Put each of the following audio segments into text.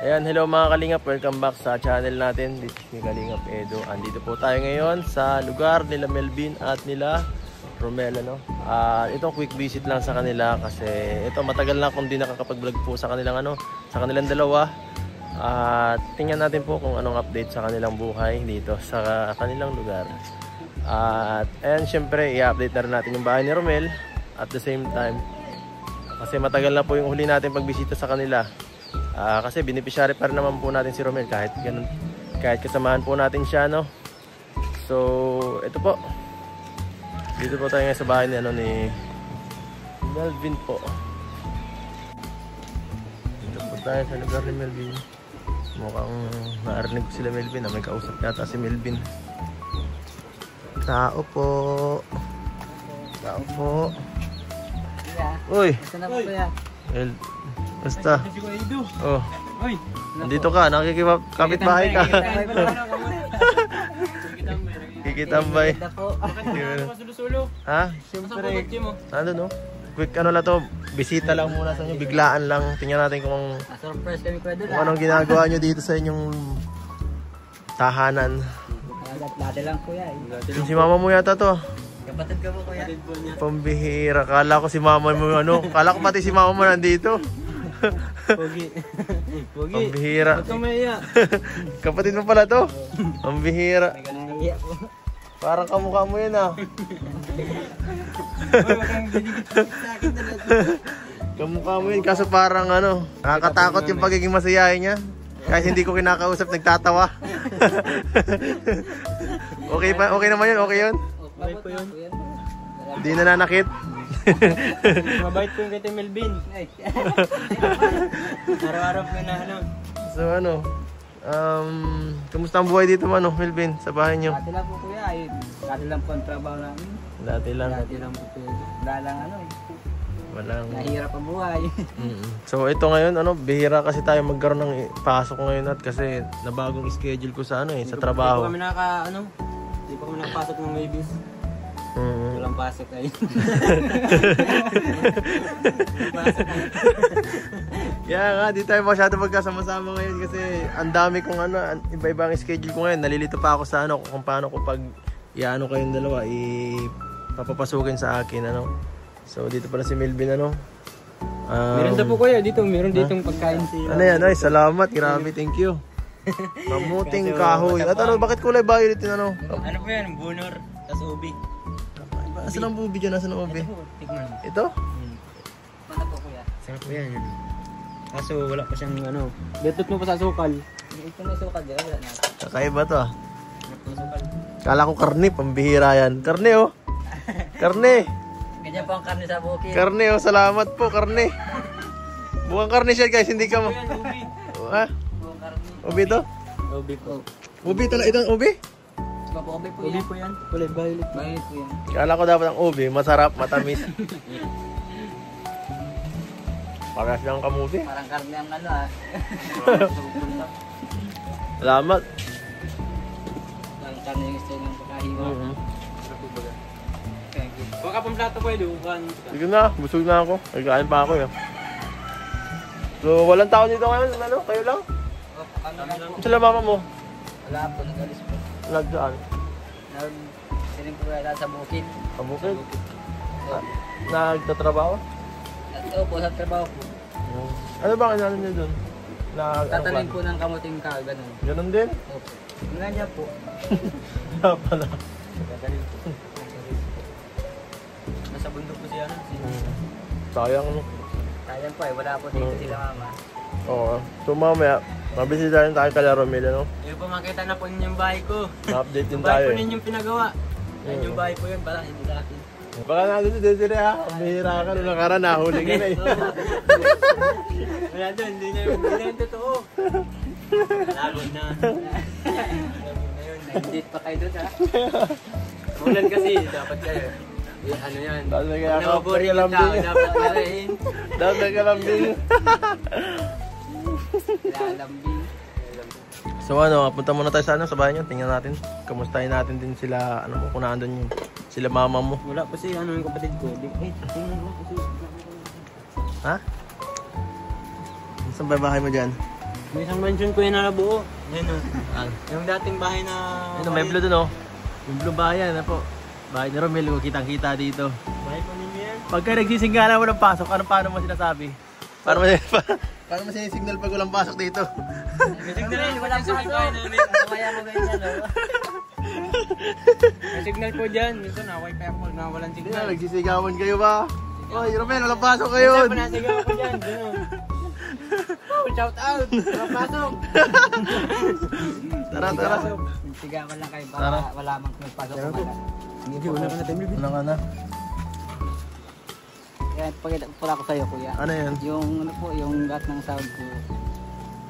Ayan, hello mga Kalingap, welcome back sa channel natin. This is Kalingap Edo. Andito po tayo ngayon sa lugar nila Melvin at nila Romel, no? Itong quick visit lang sa kanila kasi ito matagal na akong di nakakapag-vlog po sa kanilang sa kanilang dalawa. At tingnan natin po kung anong update sa kanilang buhay dito sa kanilang lugar. At ayan, syempre i-update na rin natin yung bahay ni Romel at the same time kasi matagal na po yung huli natin pagbisita sa kanila. Kasi beneficiary pa rin naman po natin si Romel kahit ganun, kahit kasamahan po natin siya, no? So ito po, dito po tayo ngayon sa bahay ni Melvin po. Dito po tayo sa lugar ni Melvin. Mukhang narinig ko sila Melvin na may kausap yata si Melvin. Tao po. Tao po. Uy! Basta na po kuya. Basta. Oh. Nandito ka, nakikipagkapit bahay ka. Kikitambay. Ha? Siyempre. Ano no? Quick ano lang to, bisita lang muna sa inyo, biglaan lang. Tingnan natin kung surprise kami kuya doon. Kung anong ginagawa nyo dito sa inyong tahanan. Dati lang kuya. Si mama mo yata to. Kapatid ka po kuya. Pambihira. Kala ko si mama mo kala ko pati si mama mo nandito. Pogi. Pogi. Pambihira. Huwag kang maiya. Kapatid mo pala to. Pambihira. May ganang naiya po. Parang kamukha mo yun Kamukha mo yun kaso parang nakakatakot yung pagiging masayahin niya. Kahit hindi ko kinakausap, nagtatawa. Okay pa, okay naman yun, okay yun? Okay po yun. Hindi nananakit. Mabait po yung kay Melvin. Araw-araw po na So kamusta ang buhay dito Melvin, sa bahay niyo? Dati lang po kuya, dati lang po ang trabaho namin. Dati lang po po. Dalang walang nahirap ang buhay. So ito ngayon bihira kasi tayo magkaroon ng pasok ngayon at kasi nabagong schedule ko sa sa trabaho. Hindi pa kami nakapasok ng Maybis. Walang pasok ay. Kaya nga, di tayo masyado magkasama-sama ngayon kasi ang dami kong iba-iba ang schedule ko ngayon. Nalilito pa ako sa kung paano ko pag kayong dalawa papapasukin sa akin So dito pala si Melvin Meron na po kuya dito, meron ditong pagkain Ano yan? Ay, salamat, grabe, thank you. Mamuting kahoy. At bakit kulay violet yun Ano po yan? Bunor, tas ubi. Asan ang ubi dyan? Asan ang ubi? Tignan. Ito? Ano po kuya? Sarap po yan. Kaso wala pa siyang Datot mo pa sa sukal. Ito na sukal dyan, wala na. Kakaiba to Kala ko karne, pambihira yan. Karne Karne. Ganyan po ang karne sa bukid. Karne salamat po, karne. Bukan karne siya guys, hindi ka Ubi. Ha? Ubi to? Ubi po. Ubi talaga itong ubi? Ubi po yan. Ubi po yan. Kulay violet. Violet po yan. Kala ko dapat ang ubi, masarap, matamis. Parang siyang kamuti. Parang karne ang Salamat. Parang karne yung style ng pagkahiwa. Sarap po baga. Baka pang plato po yun. Sige na, busog na ako. Nagkain pa ako So walang tao dito ngayon, kayo lang? Sila mama mo? Wala po, nag-alis po. Saan? Sining po wala sa bukid. Sa bukid? Nagtatrabaho? Opo, sa trabaho po. Ano ba kinala niyo doon? Tatanim po ng kamuting ka, ganun. Ganun din? Opo. Nga niya po. Kaya pala. Tatanim po. Nasa bundok po siya. Sayang Sayang po wala po dito sila mama. Oo. So mamaya, mabisita rin tayo kala Romel, Yung po makita na po ninyong bahay ko. Ma-update din Bahay tayo po ninyong pinagawa. Yung bahay po yun, parang hindi natin. Baka natin si Desiree Ang bihira ka nung nakaraan, nahuli ka na Wala doon, hindi na yung totoo. Malagod na. Nag-date pa kayo doon Ulan kasi, dapat kayo. Ano yan? Naboboring yung tao, dapat nalahin. Dapat nagkalambing. Lalambing. So punta muna tayo sa bahay niyo. Tingnan natin. Kamustahin natin din sila, kung naandun yun. Sila mama mo. Wala pa yung kapatid ko. Tingnan mo kasi. Ha? Saan ba bahay mo dyan? May isang mansion ko yun na nabuo. Yan o. Yung dating bahay na... Ito, may blue dun, oh. Yung blue bahay, ano po. Bahay ni Romel, kitang-kita dito. Bahay pa ninyo yan. Pagka nagsisignala mo ng pasok, paano mo sinasabi? Paano mo sinisignal pag walang pasok dito? Signal, walang pasok. Kaya mo ganyan, no? May signal po dyan. Minsan wifi ako na walang signal. Nagsisigawan kayo ba? Oy, Romel, walang pasok ngayon. Minsan panasigaw ako dyan. Oh, shout out! Walang pasok! Tara. Sigawan lang kayo para wala mang magpasok. Hindi, una ka na tayo. Una ka na. Kaya pakita ko pala ko sa'yo, kuya. Ano yan? Yung ano po, yung lahat ng sahod ko.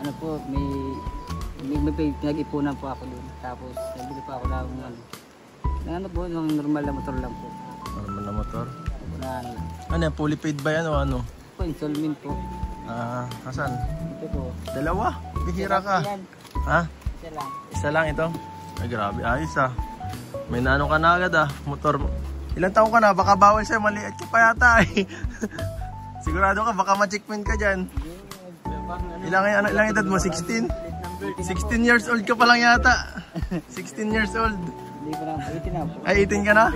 Ano po, may pinag-ipunan po ako doon. Tapos nabili po ako ng ano po, yung normal na motor lang po. Normal na motor? Na Ano yan? Fully paid ba yan o ano? po, installment po. Asan? Ito po. Dalawa? Bihira ka. Yan. Ha? Isa lang. Isa lang ito? Ay grabe, ayos ah. May naano ka na agad ah, motor. Ilang taon ka na? Baka bawal sa'yo, maliit ka pa yata eh. Sigurado ka, baka ma-checkpoint ka dyan. Ilang edad mo? 16? 16 years old ka pa lang yata. 16 years old. Hindi ko lang, 18 na po. Ay, 18 ka na?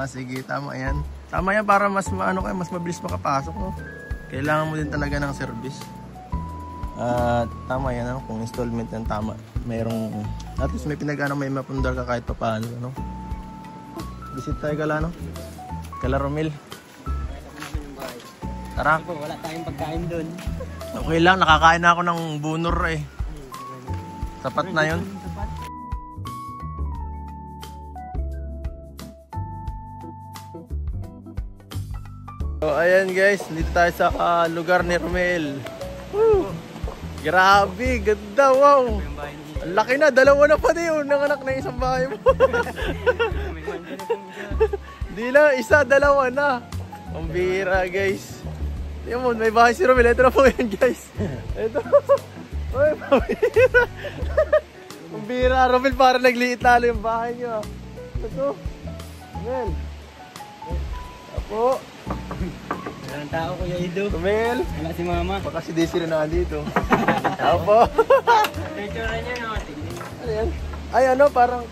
Sige, tama yan. Tama yan para mas mas mabilis makapasok, no? Kailangan mo din talaga ng service. Tama yan, no? Kung installment yan, tama. Mayroong, at least may may mapundar ka kahit pa paano, no? Visit tayo kala, no? Kala Romel. Tara. Po, wala tayong pagkain doon. Okay lang, nakakain na ako ng bunor eh. Sapat na yun. So ayan guys, dito tayo sa lugar ni Romel. Woo! Grabe, ganda, wow! Ang laki na, dalawa na pati yun, nanganak na isang bahay mo. Di na, isa, dalawa na. Ang bira guys. Tingnan mo, may bahay si Romel. Ito na po yan guys. Ito. Uy, pambira. Pambira, Romel, para nagliit lalo yung bahay niyo. Ito. Romel. Apo. Walang tao, Kuya Ido. Romel. Wala si Mama. Baka si Daisy rin nandito. Apo. Picture na niya, no? Ano yan? Ay, ano, parang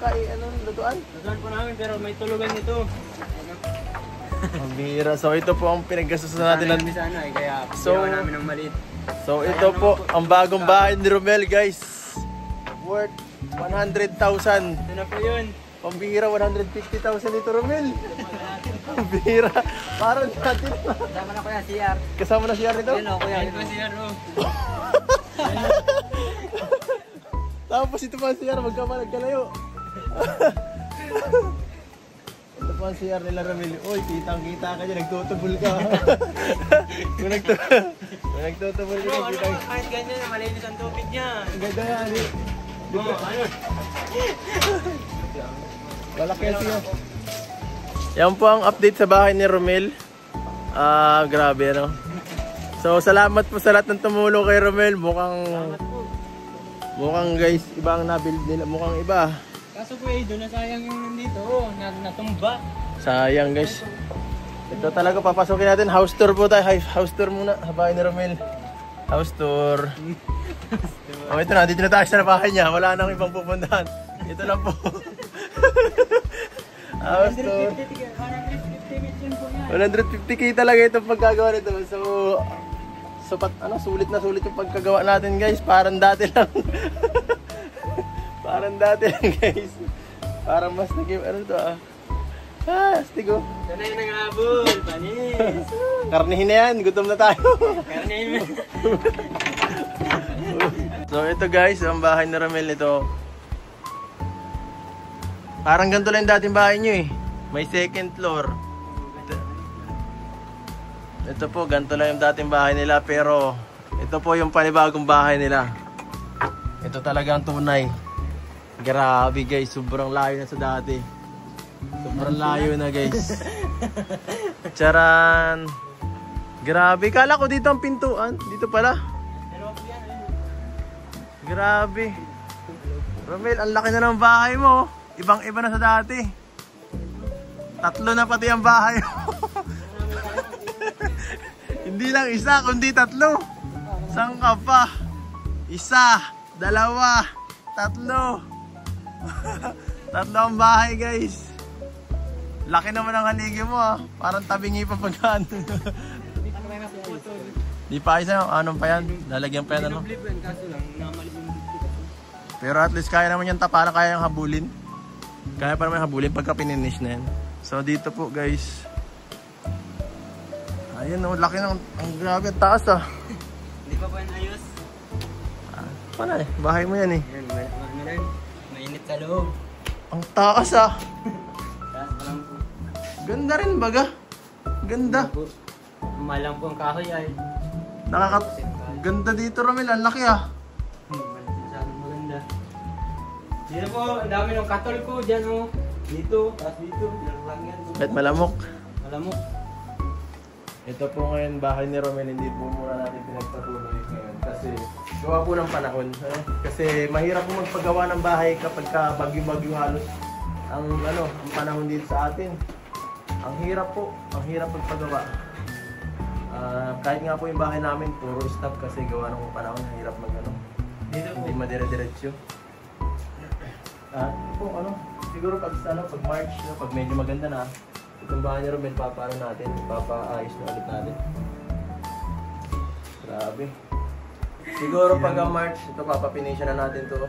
lutuan? Lutuan po namin, pero may tulugan nito. Pambira. So, ito po ang pinaggastusan natin. Sana, kaya So, ginawa namin ng maliit. So ito po ang bagong bahay ni Romel guys. Worth 100,000. Ito na po yun. Pambihira, 150,000 ito Romel. Pambihira. Parang natin. Kasama na kuya, CR. Kasama na CR nito? Yan o kuya, ito CR o. Tapos ito pa ang CR, magkalayo. Ito po ang CR nila Romel. Uy, kitang-kita ka dyan, nagtutubol ka. Kung nagtutubol ka, kitang. Kahit ganyan, malinis ang tubig niya. Ang ganda nga, ano? Ayun. Malaki siya. Yan po ang update sa bahay ni Romel. Grabe ano. So salamat po sa lahat ng tumulong kay Romel. Mukhang guys, iba ang nabuild nila. Mukhang iba. Kaso po doon na sayang yung nandito. Natumba. Sayang guys. Ito talaga papasokin natin. House tour po tayo. House tour muna sa bahay ni Romel. House tour. Ito na. Dito na tayo sa bahay niya. Wala nang ibang pupuntahan. Ito lang po. House tour. 150k talaga itong pagkagawa nito. So sulit na sulit yung pagkagawa natin guys. Parang dati lang. Parang dati lang guys. Parang mas naging ano to astigo. Ito na yung nanghabol. Panis. Karnihin na yan. Gutom na tayo. Karnihin mo. So ito guys, ang bahay ni Romel ito. Parang ganito lang yung dating bahay nyo eh. May second floor. Ito po, ganito lang yung dating bahay nila. Pero ito po yung panibagong bahay nila. Ito talaga ang tunay. Grabe guys, sobrang layo na sa dati. Sobrang layo na guys. Charan. Grabe, kala ko dito ang pintuan. Dito pala. Grabe. Romel, ang laki na ng bahay mo. Ibang-iba na sa dati. 3 na pati ang bahay mo. Hindi lang isa, kundi 3. Saan ka pa? Isa, dalawa, tatlo. Tatlo ang bahay, guys. Laki naman ang haligi mo, ah. Parang tabingi pa pagkaan. Di pa ayos na, anong pa yan? Lalagyan pa yan, ano? Pero at least kaya naman yung tapalan, kaya yung habulin. Kaya pa naman yung habulin pagka pininish na yan. So dito po, guys. Ayun, oh, laki ng, ang grabe, taas, ah. Hindi pa po yan ayos. Paano eh, bahay mo yan eh. Mainit sa loob. Ang taas, ah. Taas pa lang po. Ganda rin, baga. Ganda. Malang po ang kahoy ay. Ganda dito, Romel. Ang laki, ah. Masyadong maganda. Dito po, ang dami ng katol ko dyan, oh. Dito, tapos dito. Lang yan. Kahit malamok. Malamok. Ito po ngayon, bahay ni Romel. Hindi po muna natin pinagpatuloy ngayon. Kasi gawa po ng panahon. Kasi mahirap po magpagawa ng bahay kapag ka bagyo-bagyo halos ang panahon dito sa atin. Ang hirap po. Ang hirap magpagawa. Kahit nga po yung bahay namin, puro stop kasi gawa ng panahon, hirap dito po. Hindi madire-diretsyo. Po, siguro pag March, pag medyo maganda na, itong bahay ni Romel, papaayos na ulit natin. Grabe. Siguro pag March, ito papapinisyan na natin to.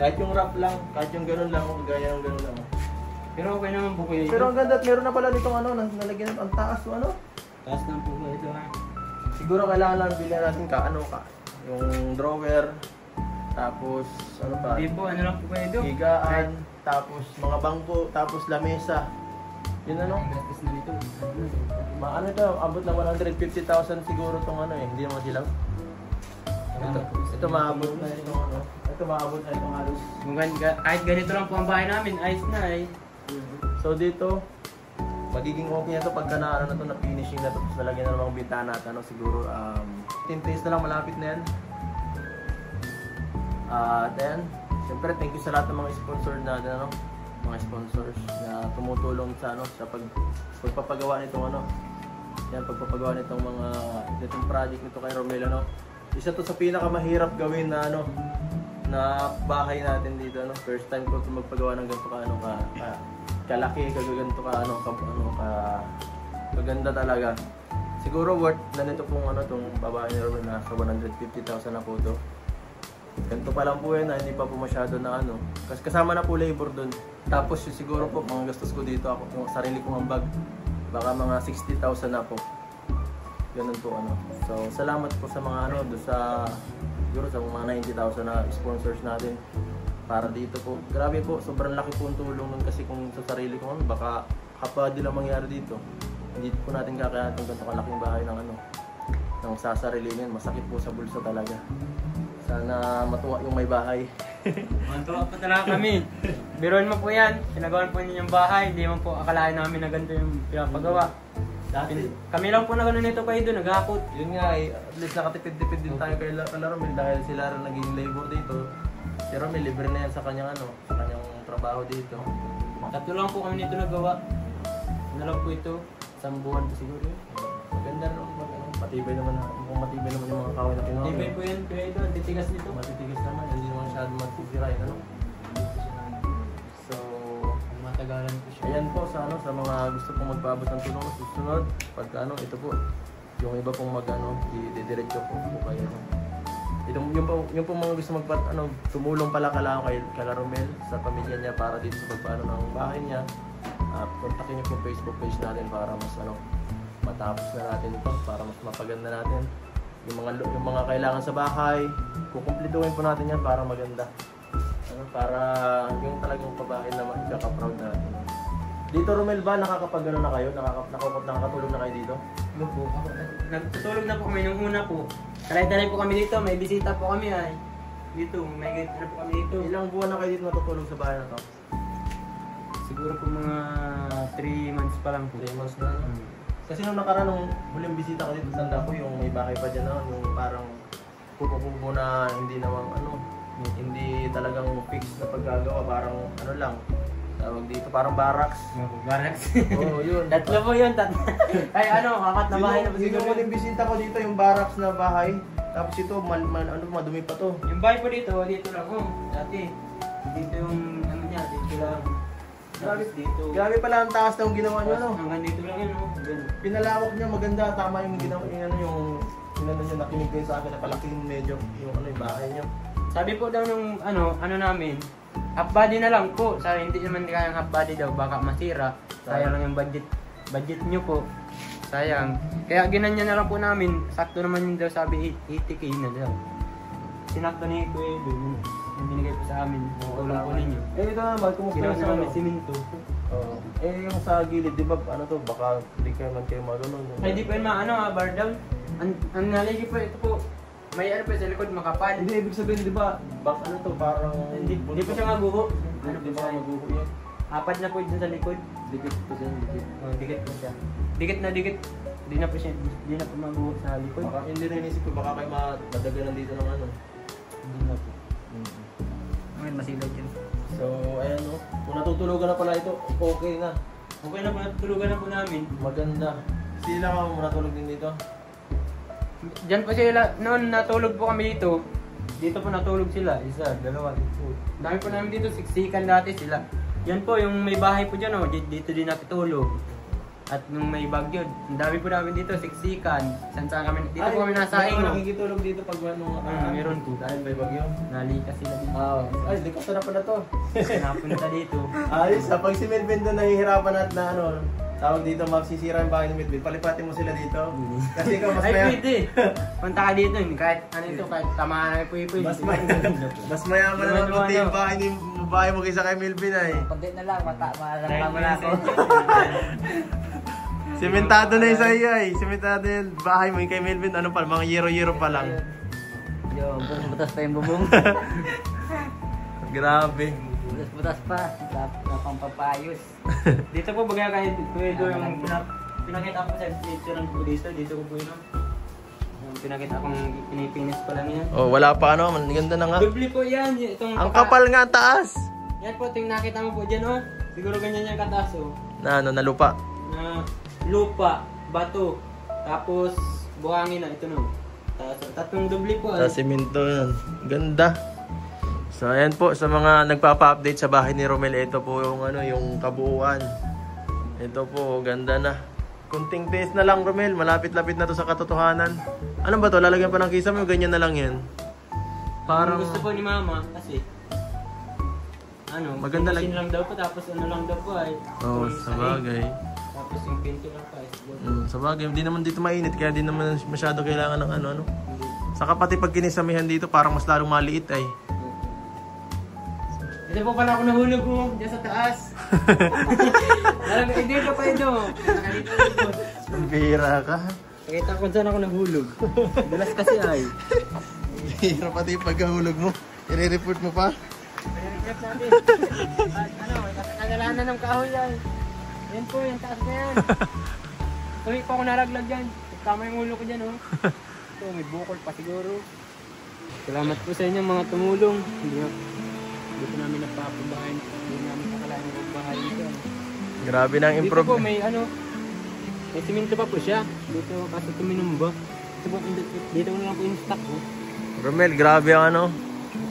Kahit yung wrap lang, kahit yung ganun lang, gaya ng ganun lang. Pero okay naman po kuya ito. Pero ang ganda at meron na pala nitong nalagyan ang taas o Taas lang po kuya ito ha. Siguro kailangan lang bilhin natin yung drawer, tapos pa? Hindi po, ano lang po kuya ito? Higaan, tapos mga bangko, tapos lamesa. Yun Gastos na nito. ito, abot ng 150,000 siguro tong hindi naman silaw. Ito maabot na itong Ito maabot na itong halos. Kahit ganito lang po ang bahay namin, ayos na eh. So dito, magiging okay na ito pagka na finishing na ito. Tapos nalagyan na namang bintana at siguro 10 days na lang, malapit na yan. Then, siyempre thank you sa lahat ng mga sponsor natin, mga sponsors na tumutulong sa pagpapagawa nitong pagpapagawa nitong nitong project nito kay Romel, Isa to sa pinakamahirap gawin na na bahay natin dito, First time ko magpagawa ng ganito kalaki, ganito kaganda talaga. Siguro worth na nito pong tong babae ni Romel, nasa 150,000 na po to. Ganito pa lang po yan, hindi pa po masyado na kasi kasama na po labor doon. Tapos siguro po mga gastos ko dito, ako yung sarili kong ambag, baka mga 60,000 na po. Ganun po So salamat po sa mga siguro sa mga 90,000 na sponsors natin para dito po. Grabe po, sobrang laki po ang tulong nun kasi kung sa sarili ko baka kapag di lang mangyari dito. Hindi po natin kakayanan itong ganito kalaking bahay ng sasarilinin. Masakit po sa bulsa talaga. Sana matuwa yung may bahay. Matuwa po talaga kami. Biruan mo po yan. Pinagawan po ninyong bahay. Hindi man po akalain namin na ganito yung pinapagawa. Kami lang po na gano'n nito kayo doon, naghakot. Yun nga at least nakatipid-tipid din tayo kay Romel dahil sila rin naging labor dito. Si Romel, libre na yan sa kanyang sa kanyang trabaho dito. Tatlo lang po kami nito nagawa. Ano lang po ito? 1 buwan po siguro yun. Maganda matibay naman yung mga kahoy na kinuha. Matibay po yan, kaya ito, ang titigas nito. Matitigas naman, hindi naman masyado matisirain, So, matagalan po siya. Ayan po sa mga gusto pong magpaabot ng tulong sa susunod. Pagka ito po, yung iba pong didiretso po kayo. Yung po mga gusto tumulong pala kay Romel sa pamilya niya para dito sa pagpaano ng bahay niya. Kontakin niyo po Facebook page natin para mas matapos na natin ito, para mas mapaganda natin yung mga kailangan sa bahay. Kukumplituhin po natin yan para maganda. Para yung talagang pabahay na ikaka-proud natin. Dito Romel ba nakakapag na kayo? Nakakatulog na kayo dito? Po. Nagtutulog na po kami nung una po. Talay-talay po kami dito, may bisita po kami ay. Dito, may gate na po kami dito. Ilang buwan na kayo dito natutulog sa bahay na to? Siguro po mga 3 months pa lang po. 3 months na. Kasi nung nung huling bisita ko dito, tanda ko yung may bahay pa dyan yung parang pupo na hindi naman hindi talagang fix na paggagawa, parang lang, tawag dito, parang barracks. Barracks? Oo, yun. Tatlo po yun, Ay kakat na bahay na po siguro. Yung huling bisita ko dito, yung barracks na bahay, Tapos ito, madumi pa to. Yung bahay po dito lang oh. Dati. Dito yung ano niya, dito lang. Grabe, Tapos dito. grabe pala ang taas ng ginawa niyo, no? Hanggang dito lang yun, oh. Ganun. Pinalawak niya, maganda, tama yung ginawa niya, yung niya, nakinig ko yun sa akin na palaking medyo yung ano yung bahay niyo. Sabi po daw nung ano namin, half body na lang po. Sabi hindi naman kayang half body daw, baka masira. Sayang lang yung budget nyo po. Sayang. Kaya ginanya na lang po namin, sakto naman yun daw sabi 80k na daw. Sinakto ni Kuya Edo, yung binigay po sa amin, tulong po ninyo. Eh ito naman, kumusta Ginawa sa naman ano? may siminto. Yung sa gilid, di ba ano to, baka hindi kayo man kayo magano'n. Ay di pa yun bar down. Ang naligi po ito po, may ano pa sa likod makapal. Hindi, ibig sabihin, di ba, ano to, parang... Hindi po siya maguho. Ano, di ba maguho yan? Apat na po dyan sa likod. Dikit po siya, dikit. Oh, dikit po siya. Dikit na dikit. Di na po maguho sa likod. Baka hindi rin isip ko, baka kayo madaganan dito ng ano. Hindi na po. Ngayon masilad yun. So, ayan o. Kung natutulugan na pala ito, okay na. Okay na po, natutulugan na po namin. Maganda. Sila ka mo natulog din dito? Diyan po sila, noon natulog po kami dito. Dito po natulog sila, isa, dalawa, dito. Dami po namin dito, siksikan dati sila. Yan po, yung may bahay po dyan, oh, dito din natutulog. At nung may bagyo, ang dami po namin dito, siksikan. Saan kami, dito po kami nasaing. Ay, nakikitulog dito pag nung... Meron po. Dahil may bagyo. Nalika sila dito. Ay, di ko sana pala to. Napunta dito. Ayos, pag si Melvin doon nahihirapan at na ano, tawag dito, magsisira yung bahay ni Melvin, palipatin mo sila dito. Kasi ikaw mas Ay, maya... pwede. Punta ka dito, kahit ano ito, kahit tamaan na pwede. Mas mayaman naman kunti yung bahay mo kaysa kay Melvin ay. Pagdi na lang, malalaman na ako. Sementado na yung sa iyo ay. Sementado yung bahay mo yung kay Melvin, ano pa, mga yero-yero pa lang. Yung butas pa yung bubong. Grabe. Butas pa. Napang papayos. Dito po bagay kahit pwede yung pinakita ko sa picture ng dito, dito ko po yun. Yung pinakita kong pinipinis ko lang yan. Oh, wala pa ano, ang ganda na nga. Dubli po yan. Itong Ang kapal nga ang taas. Yan po, nakita mo po dyan oh. Siguro ganyan yung kataas oh. Na ano, na lupa. Na lupa, bato, tapos buhangin na ito no. Tatlong dubli po. Sa simento yan. Ganda. So ayan po sa mga nagpapa-update sa bahay ni Romel, ito po yung ano, yung kabuuan. Ito po, ganda na. Kunting tiis na lang Romel, malapit-lapit na to sa katotohanan. Ano ba to? Lalagyan pa ng kisame o ganyan na lang yan? Parang gusto po ni Mama kasi ano, maganda lang. lang daw po tapos ano lang daw po ay. Oo, sa bagay. Tapos yung pinto lang pa is Sa bagay, hindi naman dito mainit kaya di naman masyado kailangan ng ano. Saka pati pag kinisamihan dito parang mas lalong maliit ay. Ito po pala ako nahulog mo, dyan sa taas. Dito pa ito. Nakalito dito. Bira ka. Pakita ko saan ako nahulog. Dulas kasi ay. Bira pati yung pagkahulog mo. I-report mo pa. I-report natin. Ano, kakalanan ng kahoy yan. Yan po, yung taas na yan. Tuwi pa ako naraglag dyan. Tama yung ulo ko dyan, oh. Ito, may bukol pa siguro. Salamat po sa inyo mga tumulong. Dito namin napapabahay. Hindi namin kakalain ng bahay dito. Grabe na ang Dito po improvement. may ano, may siminto pa po siya. Dito kasi tuminumba. Dito ko na lang po yung stock ko. Romel, grabe ang ano.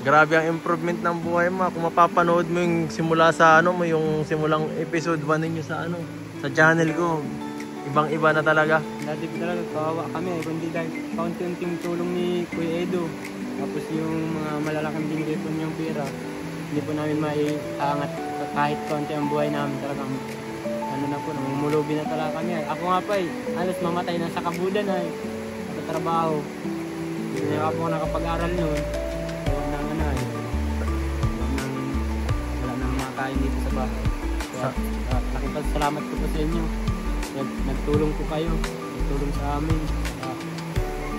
Grabe ang improvement ng buhay mo. Kung mapapanood mo yung simula sa ano mo, yung simulang episode 1 ninyo sa ano, sa channel ko. Ibang-iba na talaga. Dati talaga kawawa kami eh. Kundi dahil kaunti-unting tulong ni Kuya Edo. Tapos yung mga malalaking binigay po niyong pera. Hindi po namin maiangat kahit konti ang buhay namin. Talagang ano na po, namumulubi na talaga kami. Ako nga pa halos mamatay na sa kabudan sa trabaho. Hindi ako nakapag-aral noon. Wala nang makain dito sa bahay. Salamat po sa inyo. Nagtulong po kayo. Nagtulong sa amin.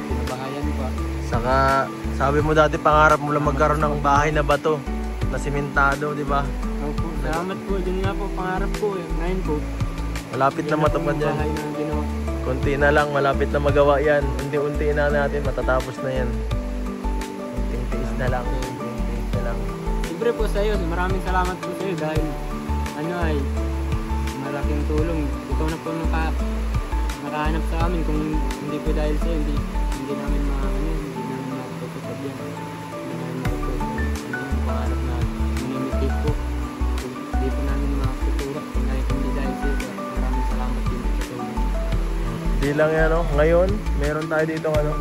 Pinabahayan pa. Saka sabi mo dati pangarap mo lang magkaroon ng bahay na bato na simentado, di ba? Opo, salamat po. Diyan nga po pangarap ko eh. Ngayon po. Malapit na matupad yan. Bahay na ginawa. Konti na lang, malapit na magawa yan. Unti-unti na natin, matatapos na yan. Unti-tiis na lang. Unti-tiis na lang. Libre po sa iyo. Maraming salamat po sa iyo dahil ano ay malaking tulong. Ikaw na po nakahanap sa amin. Kung hindi po dahil sa iyo, hindi namin hindi namin yan. Ang pangarap na minimitate po. Hindi po namin makakutulak kung hindi dahil sir. Maraming salamat din sa tulong. Di lang yan, no? Ngayon, meron tayo dito, ano,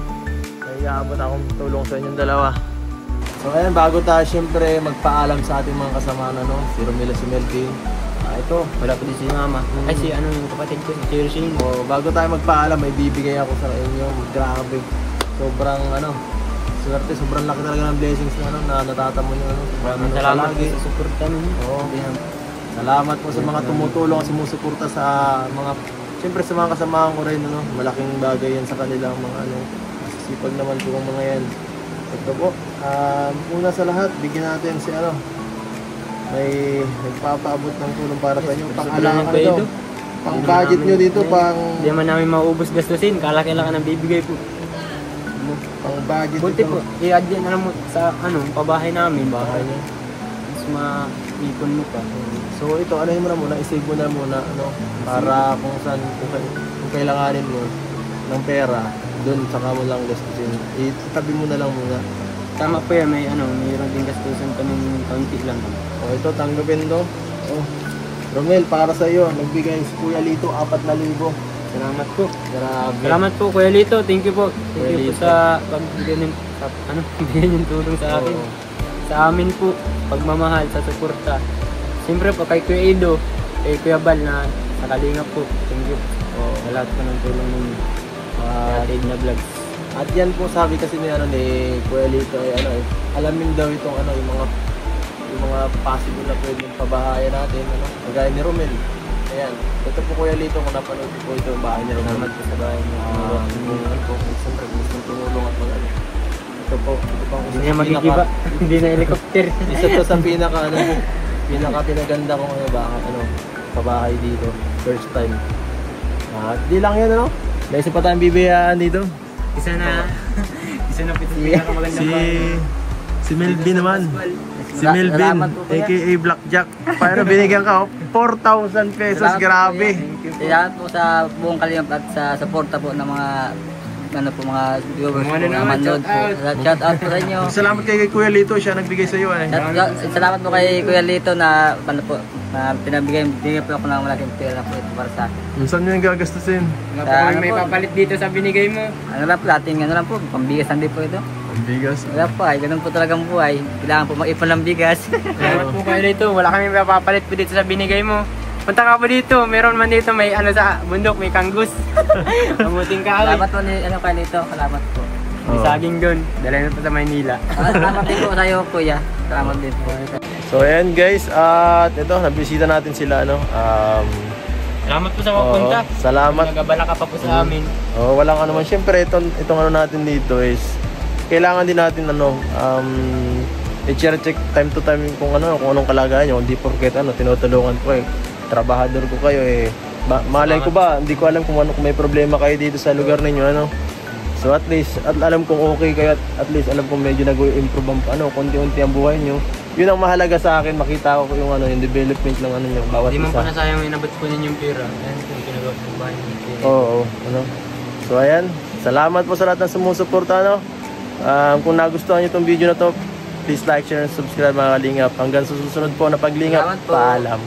may iabot akong tulong sa inyong dalawa. So ayan, bago tayo syempre magpaalam sa ating mga kasama, no? Si Romela, si Melvin. Ito, Wala po din si mama. Ay si yung kapatid ko, si Rosine. oh, bago tayo magpaalam, may bibigay ako sa inyo. Grabe. Sobrang, swerte, sobrang laki talaga ng blessings na, na natatamo nyo, Maraming salamat po sa suporta ninyo. Oo. Salamat po sa mga tumutulong, sumusuporta sa mga, siyempre sa mga kasamahan ko rin, malaking bagay yan sa kanilang mga, masisipag naman po ang mga yan. Ito po, una sa lahat, bigyan natin si, may nagpapaabot ng tulong para sa inyo. Pang-alangan ko ito. Pang-budget nyo dito, Hindi naman namin maubos gastusin. Kalaki-laki ng bibigay po. pang-budget Buti ito. po, i-add yan na lang mo sa pabahay namin. Bahay niya. Mas ma-ipon mo pa. So ito, ano mo na muna, isave mo na muna, para kung saan, kung kailanganin mo ng pera, doon saka mo lang gastusin. Itabi mo na lang muna. Tama po yan, mayroon din gastusin kaming kaunti lang. O ito, tanggapin to. Oh. Romel, para sa iyo, nagbigay si Kuya Lito 4,000. Salamat po. Grabe. Salamat po Kuya Lito, thank you po. Kuya Thank you po Lito. sa pagbigay ng bigyan yung tulong sa akin. Oo. Sa amin po, pagmamahal, sa suporta. Siyempre po kay Kuya Edo, kay Kuya Bal na sa Kalingap po. Thank you po sa lahat po ng tulong ninyo. Kaya Dave na Vlogs. At yan po sabi kasi ni Kuya Lito ay alamin daw itong yung mga possible na pwedeng pabahayan natin, kagaya ni Romel. Ayan, ito po Kuya Lito, kung napanood po ito yung bahay ni Romel. Salamat po sa bahay niyo. Siyempre, gusto tumulong at ito po Hindi niya magigiba. Hindi na helicopter. isa to sa pinaka pinaganda kong pabahay dito, first time. Di lang yan, may isa pa tayong bibiyaan dito. Isa na pinakamagandang bahay. Si Melvin naman. Si Salamat Melvin, po, kuya. aka Blackjack. Paano binigyan ka? 4,000 pesos, Salamat po, grabe. kuya. Salamat po sa buong Kalingap at sa suporta po ng mga mga viewers po, mga manood po. Shout out po sa inyo. Salamat kay Kuya Lito, siya nagbigay sa iyo. Salamat po kay Kuya Lito na pinabigay po ako ng malaking pera po ito para sa akin. Saan nyo yung gagastusin? Nga po kami may papalit dito sa binigay mo. Ano lang po, ating pambigas lang din po ito. Ang bigas. Wala po ganun po talagang buhay. Kailangan po mag-ipon ng bigas. Salamat po kayo dito. Wala kami may papalit po dito sa binigay mo. Punta ka po dito. Meron man dito may sa bundok, may kanggus. Mamuting kahoy. Salamat po kay Lito. Salamat po. May saging doon. Dalhin na po sa Maynila. Salamat din po sa iyo, kuya. Salamat din po. So ayan guys, at ito, nabisita natin sila. Salamat po sa pagpunta. Salamat. Nagabala ka pa po sa amin. Walang naman. Siyempre, itong natin dito is kailangan din natin i-check time to time kung anong kalagayan nyo. Hindi porket tinutulungan ko trabahador ko kayo malay ko ba, hindi ko alam kung may problema kayo dito sa lugar ninyo so at least alam kong okay kayo at least alam kong medyo nag-improve ang konti-unti ang buhay nyo. Yun ang mahalaga sa akin, makita ko yung yung development ng nyo bawat Hindi man isa. po nasayang inabot po ninyo yung pera. Ayan po yung ginagawa po bahay ninyo. Oo, so ayan, salamat po sa lahat ng sumusuporta kung nagustuhan nyo itong video na to, please like, share, and subscribe mga kalingap. Hanggang sa susunod po na paglingap, Salamat po. paalam.